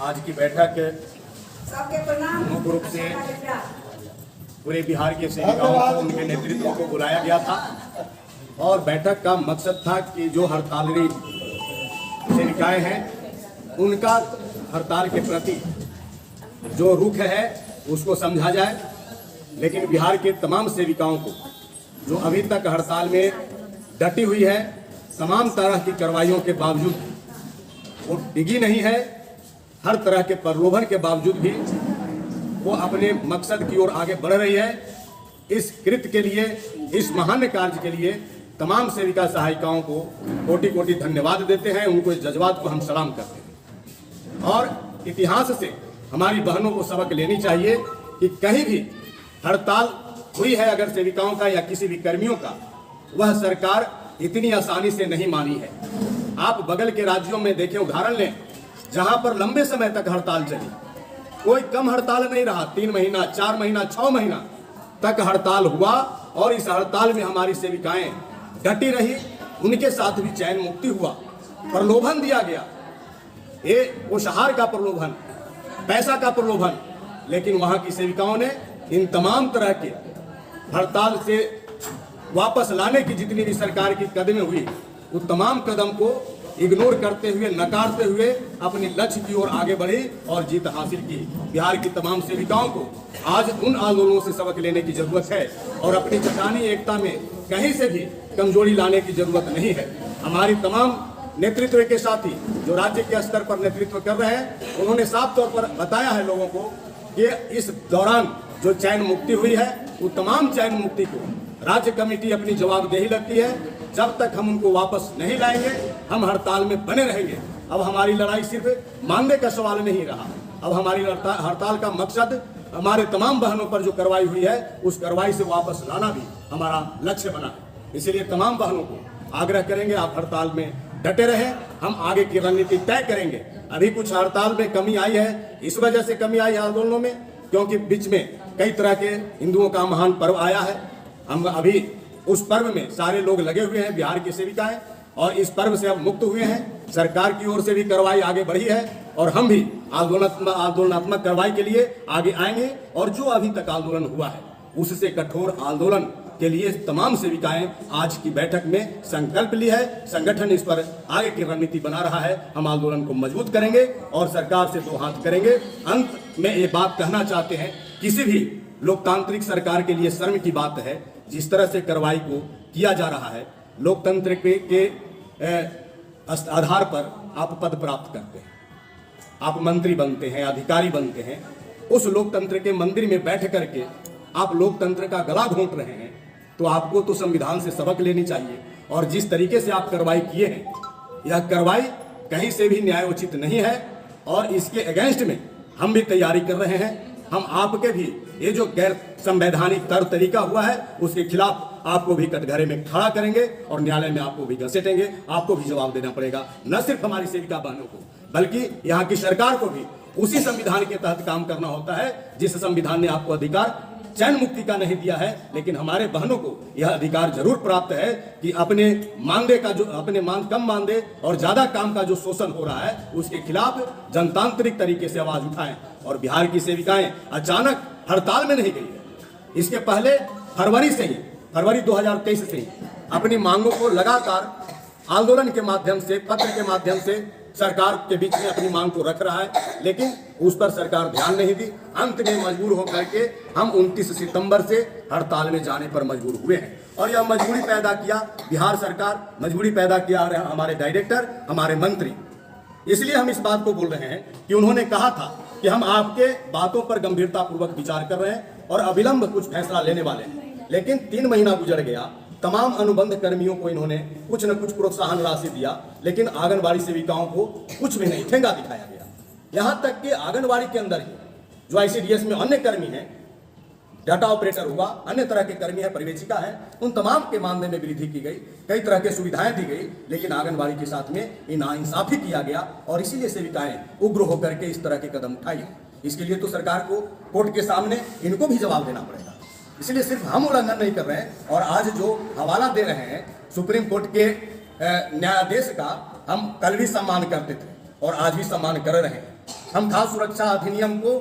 आज की बैठक मुख्य रूप से पूरे बिहार के सेविकाओं को उनके नेतृत्व को बुलाया गया था और बैठक का मकसद था कि जो हड़ताली सेविकाएं हैं उनका हड़ताल के प्रति जो रुख है उसको समझा जाए, लेकिन बिहार के तमाम सेविकाओं को जो अभी तक हड़ताल में डटी हुई है, तमाम तरह की कार्रवाइयों के बावजूद वो डिगी नहीं है, हर तरह के प्रलोभन के बावजूद भी वो अपने मकसद की ओर आगे बढ़ रही है। इस कृत्य के लिए, इस महान कार्य के लिए तमाम सेविका सहायिकाओं को कोटि कोटि धन्यवाद देते हैं। उनको इस जज्बात को हम सलाम करते हैं और इतिहास से हमारी बहनों को सबक लेनी चाहिए कि कहीं भी हड़ताल हुई है अगर सेविकाओं का या किसी भी कर्मियों का, वह सरकार इतनी आसानी से नहीं मानी है। आप बगल के राज्यों में देखें, उदाहरण लें, जहां पर लंबे समय तक हड़ताल चली, कोई कम हड़ताल नहीं रहा, 3 महीना 4 महीना 6 महीना तक हड़ताल हुआ और इस हड़ताल में हमारी सेविकाएं डटी रही, उनके साथ भी चैन मुक्ति हुआ। प्रलोभन दिया गया, ये उपहार का प्रलोभन, पैसा का प्रलोभन, लेकिन वहां की सेविकाओं ने इन तमाम तरह के हड़ताल से वापस लाने की जितनी भी सरकार की कदमें हुई, वो तमाम कदम को इग्नोर करते हुए, नकारते हुए अपने लक्ष्य की ओर आगे बढ़ी और जीत हासिल की। बिहार की तमाम सेविकाओं को आज उन आंदोलनों से सबक लेने की जरूरत है और अपनी चट्टानी एकता में कहीं से भी कमजोरी लाने की जरूरत नहीं है। हमारी तमाम नेतृत्व के साथी जो राज्य के स्तर पर नेतृत्व कर रहे हैं, उन्होंने साफ तौर पर बताया है लोगों को कि इस दौरान जो चैन मुक्ति हुई है, वो तमाम चैन मुक्ति को राज्य कमेटी अपनी जवाबदेही लगती है। जब तक हम उनको वापस नहीं लाएंगे, हम हड़ताल में बने रहेंगे। अब हमारी लड़ाई सिर्फ मानने का सवाल नहीं रहा, अब हमारी हड़ताल का मकसद हमारे तमाम बहनों पर जो कार्रवाई हुई है, उस कार्रवाई से वापस लाना भी हमारा लक्ष्य बना है। इसलिए तमाम बहनों को आग्रह करेंगे, आप हड़ताल में डटे रहें, हम आगे की रणनीति तय करेंगे। अभी कुछ हड़ताल में कमी आई है, इस वजह से कमी आई है आंदोलनों में, क्योंकि बीच में कई तरह के हिंदुओं का महान पर्व आया है। हम अभी उस पर्व में सारे लोग लगे हुए हैं, बिहार की सेविकाएं, और इस पर्व से अब मुक्त हुए हैं। सरकार की ओर से भी कार्रवाई आगे बढ़ी है और हम भी आंदोलनात्मक कार्रवाई के लिए आगे आएंगे और जो अभी तक आंदोलन हुआ है उससे कठोर आंदोलन के लिए तमाम सेविकाएं आज की बैठक में संकल्प ली है। संगठन इस पर आगे की रणनीति बना रहा है। हम आंदोलन को मजबूत करेंगे और सरकार से 2 हाथ करेंगे। अंत में ये बात कहना चाहते हैं, किसी भी लोकतांत्रिक सरकार के लिए शर्म की बात है जिस तरह से कार्रवाई को किया जा रहा है। लोकतंत्र के आधार पर आप पद प्राप्त करते हैं, आप मंत्री बनते हैं, अधिकारी बनते हैं, उस लोकतंत्र के मंदिर में बैठ करके आप लोकतंत्र का गला घोंट रहे हैं, तो आपको तो संविधान से सबक लेनी चाहिए। और जिस तरीके से आप कार्रवाई किए हैं, यह कार्रवाई कहीं से भी न्यायोचित नहीं है और इसके अगेंस्ट में हम भी तैयारी कर रहे हैं। हम आपके भी ये जो गैर संवैधानिक तरीका हुआ है, उसके खिलाफ आपको भी कटघरे में खड़ा करेंगे और न्यायालय में आपको भी घसीटेंगे। आपको भी जवाब देना पड़ेगा, न सिर्फ हमारी सेविका बहनों को, बल्कि यहाँ की सरकार को भी उसी संविधान के तहत काम करना होता है जिस संविधान ने आपको अधिकार चैन मुक्ति का नहीं दिया है। लेकिन हमारे बहनों को यह अधिकार जरूर प्राप्त है कि अपने मानदेय का, जो अपने कम मानदेय और ज्यादा काम का जो शोषण हो रहा है, उसके खिलाफ जनतांत्रिक तरीके से आवाज उठाएं। और बिहार की सेविकाएं अचानक हड़ताल में नहीं गई है, इसके पहले फरवरी 2023 से ही अपनी मांगों को लगातार आंदोलन के माध्यम से, पत्र के माध्यम से सरकार के बीच में अपनी मांग को रख रहा है, लेकिन उस पर सरकार ध्यान नहीं दी। अंत में मजबूर होकर के हम 29 सितंबर से हड़ताल में जाने पर मजबूर हुए हैं और यह मजबूरी पैदा किया बिहार सरकार, मजबूरी पैदा किया हमारे डायरेक्टर, हमारे मंत्री। इसलिए हम इस बात को बोल रहे हैं कि उन्होंने कहा था कि हम आपके बातों पर गंभीरतापूर्वक विचार कर रहे हैं और अविलंब कुछ फैसला लेने वाले हैं। लेकिन 3 महीना गुजर गया, तमाम अनुबंध कर्मियों को इन्होंने कुछ न कुछ प्रोत्साहन राशि दिया, लेकिन आंगनबाड़ी सेविकाओं को कुछ भी नहीं, ठेंगा दिखाया गया। यहाँ तक कि आंगनबाड़ी के अंदर ही जो ICDS में अन्य कर्मी हैं, डाटा ऑपरेटर हुआ, अन्य तरह के कर्मी है, परिवेशिका है, उन तमाम के मानदेय में वृद्धि की गई, कई तरह के सुविधाएं दी गई, लेकिन आंगनबाड़ी के साथ में नाइंसाफी किया गया और इसीलिए सेविकाएं उग्र होकर के इस तरह के कदम उठाई। इसके लिए तो सरकार को कोर्ट के सामने इनको भी जवाब देना पड़ेगा। इसलिए सिर्फ हम उल्लंघन नहीं कर रहे हैं और आज जो हवाला दे रहे हैं सुप्रीम कोर्ट के न्यायाधीश का, हम कल भी सम्मान करते थे और आज भी सम्मान कर रहे हैं। हम खाद्य सुरक्षा अधिनियम को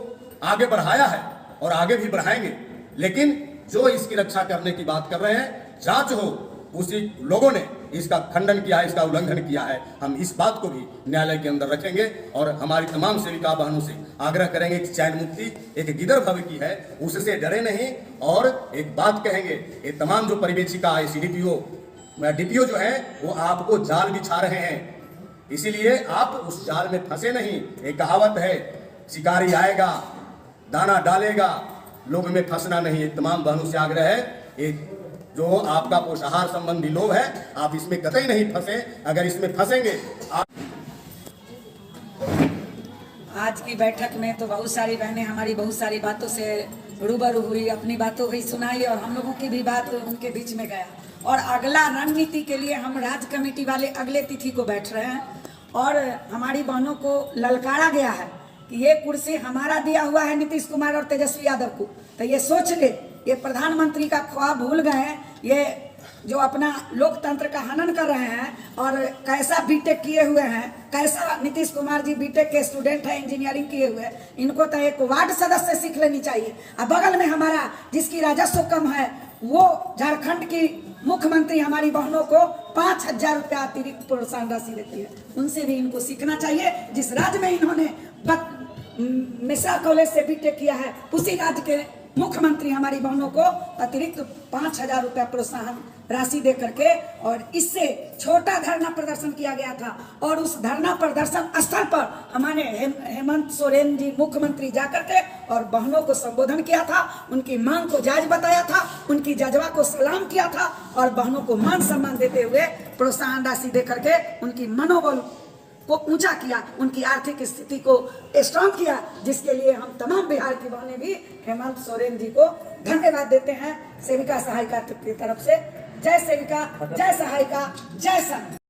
आगे बढ़ाया है और आगे भी बढ़ाएंगे, लेकिन जो इसकी रक्षा करने की बात कर रहे हैं, जांच हो, उसी लोगों ने इसका खंडन किया है, इसका उल्लंघन किया है। हम इस बात को भी न्यायालय के अंदर रखेंगे और हमारी तमाम सेविका बहनों से आग्रह करेंगे कि चयन मुक्ति एक गिदड़ भव की है, उससे डरे नहीं। और एक बात कहेंगे, ये तमाम जो परिवेशिका सीडीपीओ डीपीओ जो है वो आपको जाल बिछा रहे हैं, इसीलिए आप उस जाल में फंसे नहीं। एक कहावत है, शिकारी आएगा दाना डालेगा, लोभ में फंसना नहीं। ये तमाम बहनों से आग्रह है, एक जो आपका पोषाहार संबंधी लोभ है, आप इसमें कतई नहीं फंसे। अगर इसमें फंसेंगे आज की बैठक में तो बहुत सारी बहनें हमारी बहुत सारी बातों से रूबरू हुई, अपनी बातों को सुनाई और हम लोगों की भी बात उनके बीच में गया। और अगला रणनीति के लिए हम राज्य कमेटी वाले अगले तिथि को बैठ रहे हैं और हमारी बहनों को ललकारा गया है कि ये कुर्सी हमारा दिया हुआ है नीतीश कुमार और तेजस्वी यादव को, तो ये सोच ले, ये प्रधानमंत्री का ख्वाब भूल गए हैं। ये जो अपना लोकतंत्र का हनन कर रहे हैं और कैसा बीटेक किए हुए हैं, कैसा नीतीश कुमार जी बीटेक के स्टूडेंट हैं, इंजीनियरिंग किए हुए, इनको तो एक वार्ड सदस्य सीख लेनी चाहिए। अब बगल में हमारा जिसकी राजस्व कम है, वो झारखंड की मुख्यमंत्री हमारी बहनों को 5,000 रुपया अतिरिक्त प्रोत्साहन राशि देती है, उनसे भी इनको सीखना चाहिए। जिस राज्य में इन्होंने मिश्रा कॉलेज से बीटेक किया है, उसी राज्य के मुख्यमंत्री हमारी बहनों को अतिरिक्त 5,000 रुपया प्रोत्साहन राशि दे करके, और इससे छोटा धरना प्रदर्शन किया गया था। और उस धरना प्रदर्शन स्थल पर हमारे हेमंत सोरेन जी मुख्यमंत्री जाकर के और बहनों को संबोधन किया था, उनकी मांग को जायज बताया था, उनकी जज्बा को सलाम किया था और बहनों को मान सम्मान देते हुए प्रोत्साहन राशि दे करके उनकी मनोबल को ऊंचा किया, उनकी आर्थिक स्थिति को स्ट्रांग किया, जिसके लिए हम तमाम बिहार की बहनें भी हेमंत सोरेन जी को धन्यवाद देते हैं सेविका सहायिका की तरफ से। जय सेविका, जय सहायिका, जय संघ।